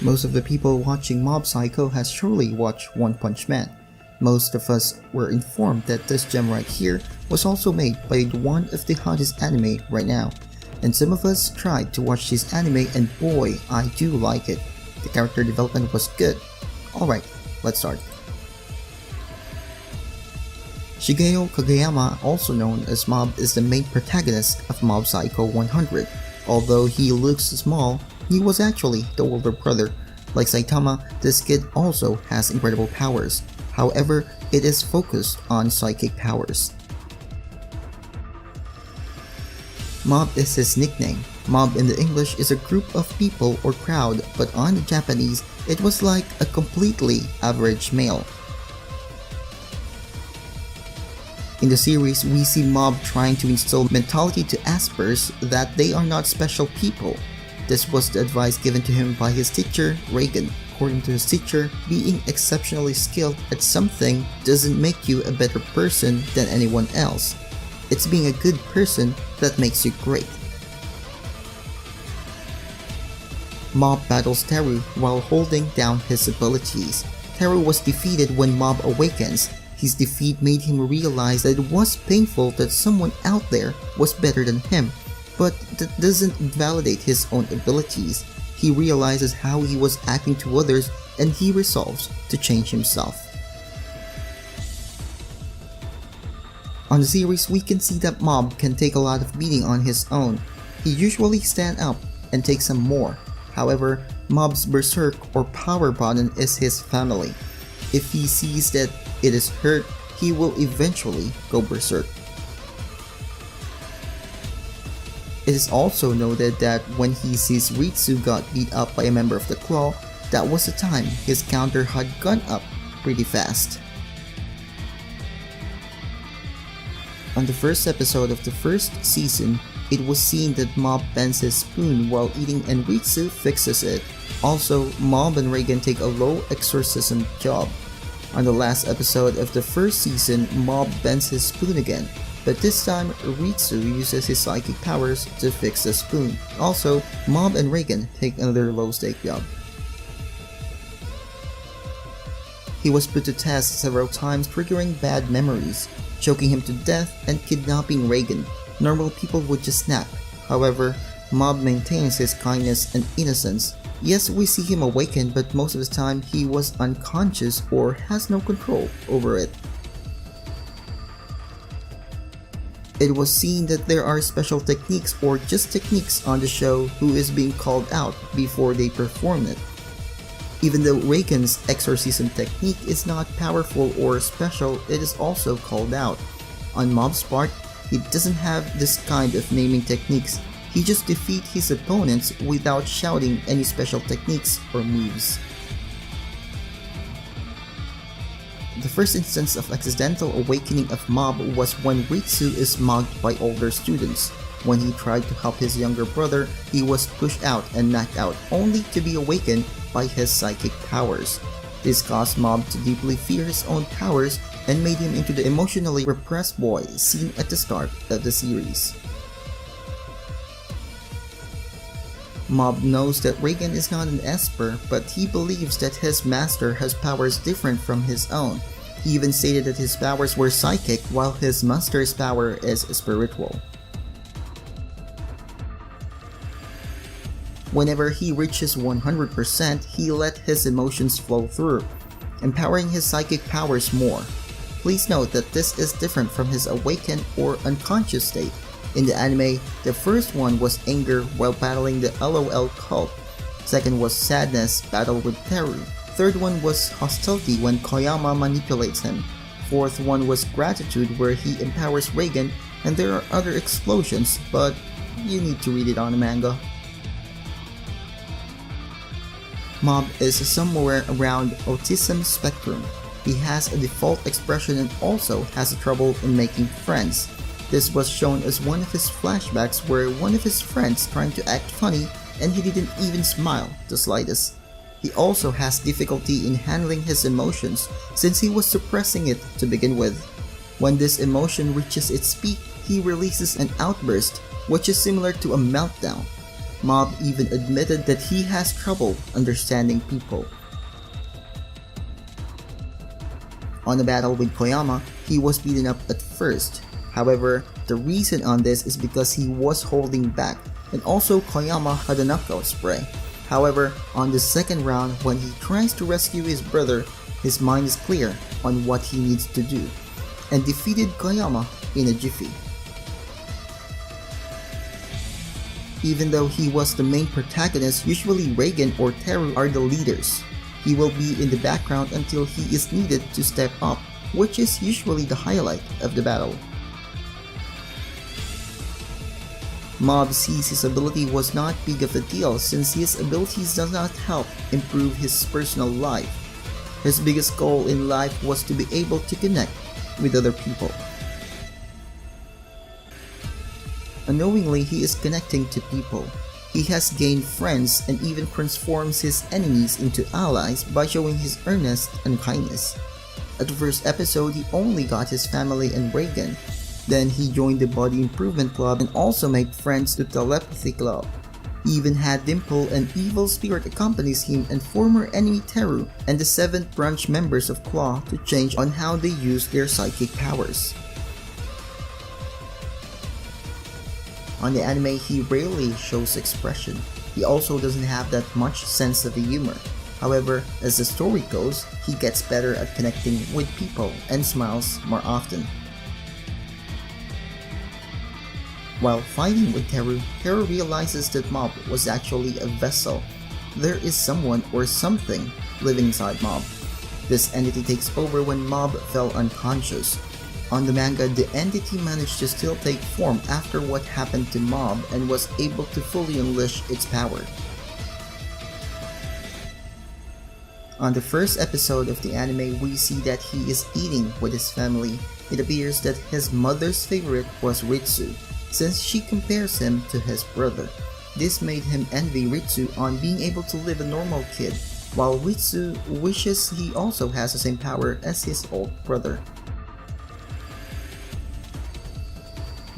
Most of the people watching Mob Psycho has surely watched One Punch Man. Most of us were informed that this gem right here was also made by one of the hottest anime right now. And some of us tried to watch this anime and boy, I do like it. The character development was good. Alright, let's start. Shigeo Kageyama, also known as Mob, is the main protagonist of Mob Psycho 100. Although he looks small, he was actually the older brother. Like Saitama, this kid also has incredible powers. However, it is focused on psychic powers. Mob is his nickname. Mob in the English is a group of people or crowd, but on the Japanese, it was like a completely average male. In the series, we see Mob trying to instill mentality to Aspers that they are not special people. This was the advice given to him by his teacher, Reagan. According to his teacher, being exceptionally skilled at something doesn't make you a better person than anyone else. It's being a good person that makes you great. Mob battles Teru while holding down his abilities. Teru was defeated when Mob awakens. His defeat made him realize that it was painful that someone out there was better than him, but that doesn't invalidate his own abilities. He realizes how he was acting to others and he resolves to change himself. On the series, we can see that Mob can take a lot of beating on his own. He usually stands up and takes some more. However, Mob's Berserk or power button is his family. If he sees that it is hurt, he will eventually go Berserk. It is also noted that when he sees Ritsu got beat up by a member of the Claw, that was the time his counter had gone up pretty fast. On the first episode of the first season, it was seen that Mob bends his spoon while eating and Ritsu fixes it. Also, Mob and Reagan take a low exorcism job. On the last episode of the first season, Mob bends his spoon again, but this time Ritsu uses his psychic powers to fix the spoon. Also, Mob and Reagan take another low-stake job. He was put to test several times, triggering bad memories, choking him to death, and kidnapping Reagan. Normal people would just snap. However, Mob maintains his kindness and innocence. Yes, we see him awaken, but most of the time he was unconscious or has no control over it. It was seen that there are special techniques or just techniques on the show who is being called out before they perform it. Even though Reagan's exorcism technique is not powerful or special, it is also called out. On Mob's part, he doesn't have this kind of naming techniques. He just defeats his opponents without shouting any special techniques or moves. The first instance of accidental awakening of Mob was when Ritsu is mugged by older students. When he tried to help his younger brother, he was pushed out and knocked out only to be awakened by his psychic powers. This caused Mob to deeply fear his own powers and made him into the emotionally repressed boy seen at the start of the series. Mob knows that Reagan is not an Esper, but he believes that his master has powers different from his own. He even stated that his powers were psychic while his master's power is spiritual. Whenever he reaches 100%, he let his emotions flow through, empowering his psychic powers more. Please note that this is different from his awakened or unconscious state. In the anime, the first one was anger while battling the LOL cult. Second was sadness, battle with Teru. Third one was hostility when Kageyama manipulates him. Fourth one was gratitude where he empowers Reagan, and there are other explosions, but you need to read it on the manga. Mob is somewhere around autism spectrum. He has a default expression and also has trouble in making friends. This was shown as one of his flashbacks where one of his friends trying to act funny and he didn't even smile the slightest. He also has difficulty in handling his emotions since he was suppressing it to begin with. When this emotion reaches its peak, he releases an outburst which is similar to a meltdown. Mob even admitted that he has trouble understanding people. On a battle with Kageyama, he was beaten up at first. However, the reason on this is because he was holding back, and also Kageyama had a knockout spray. However, on the second round, when he tries to rescue his brother, his mind is clear on what he needs to do, and defeated Kageyama in a jiffy. Even though he was the main protagonist, usually Reigen or Teru are the leaders. He will be in the background until he is needed to step up, which is usually the highlight of the battle. Mob sees his ability was not big of a deal since his abilities does not help improve his personal life. His biggest goal in life was to be able to connect with other people. Unknowingly, he is connecting to people. He has gained friends and even transforms his enemies into allies by showing his earnest and kindness. At the first episode, he only got his family and Reigen. Then he joined the Body Improvement Club and also made friends to Telepathy Club. He even had Dimple, an evil spirit, accompanies him and former enemy Teru and the 7th branch members of Claw to change on how they use their psychic powers. On the anime, he rarely shows expression. He also doesn't have that much sense of humor. However, as the story goes, he gets better at connecting with people and smiles more often. While fighting with Teru, Teru realizes that Mob was actually a vessel. There is someone or something living inside Mob. This entity takes over when Mob fell unconscious. On the manga, the entity managed to still take form after what happened to Mob and was able to fully unleash its power. On the first episode of the anime, we see that he is eating with his family. It appears that his mother's favorite was Ritsu, since she compares him to his brother. This made him envy Ritsu on being able to live a normal kid, while Ritsu wishes he also has the same power as his old brother.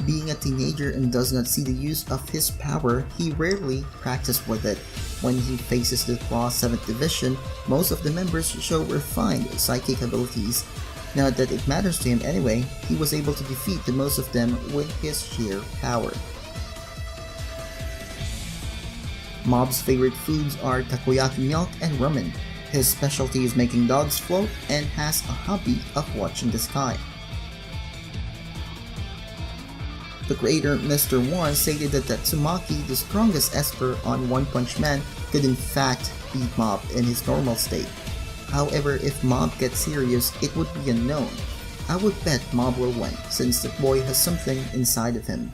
Being a teenager and does not see the use of his power, he rarely practices with it. When he faces the Claw 7th Division, most of the members show refined psychic abilities. Not that it matters to him anyway, he was able to defeat the most of them with his sheer power. Mob's favorite foods are takoyaki milk and ramen. His specialty is making dogs float and has a hobby of watching the sky. The creator Mr. One stated that Tatsumaki, the strongest Esper on One Punch Man, could in fact beat Mob in his normal state. However, if Mob gets serious, it would be unknown. I would bet Mob will win, since the boy has something inside of him.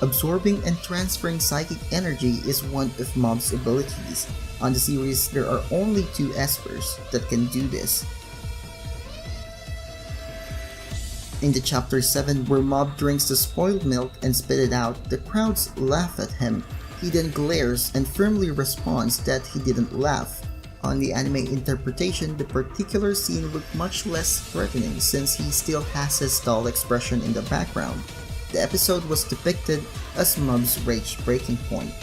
Absorbing and transferring psychic energy is one of Mob's abilities. On the series, there are only 2 Espers that can do this. In the chapter 7 where Mob drinks the spoiled milk and spit it out, the crowds laugh at him. He then glares and firmly responds that he didn't laugh. On the anime interpretation, the particular scene looked much less threatening since he still has his dull expression in the background. The episode was depicted as Mob's rage breaking point.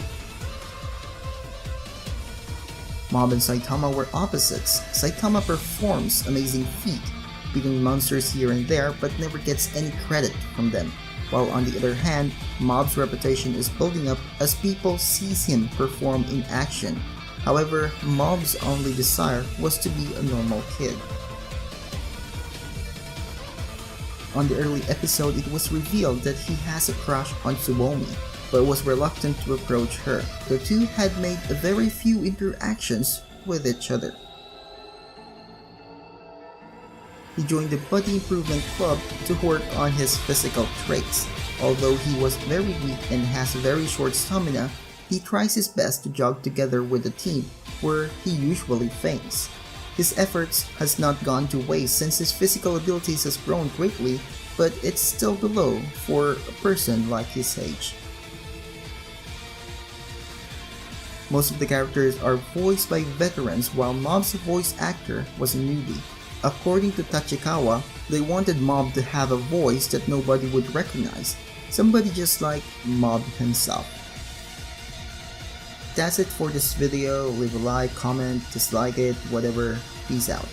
Mob and Saitama were opposites. Saitama performs amazing feats, beating monsters here and there but never gets any credit from them, while on the other hand, Mob's reputation is building up as people sees him perform in action. However, Mob's only desire was to be a normal kid. On the early episode, it was revealed that he has a crush on Tsubomi, but was reluctant to approach her. The two had made a very few interactions with each other. He joined the Body Improvement Club to work on his physical traits. Although he was very weak and has very short stamina, he tries his best to jog together with the team, where he usually faints. His efforts has not gone to waste since his physical abilities has grown greatly, but it's still below for a person like his age. Most of the characters are voiced by veterans, while Mob's voice actor was a newbie. According to Tachikawa, they wanted Mob to have a voice that nobody would recognize, somebody just like Mob himself. That's it for this video. Leave a like, comment, dislike it, whatever. Peace out.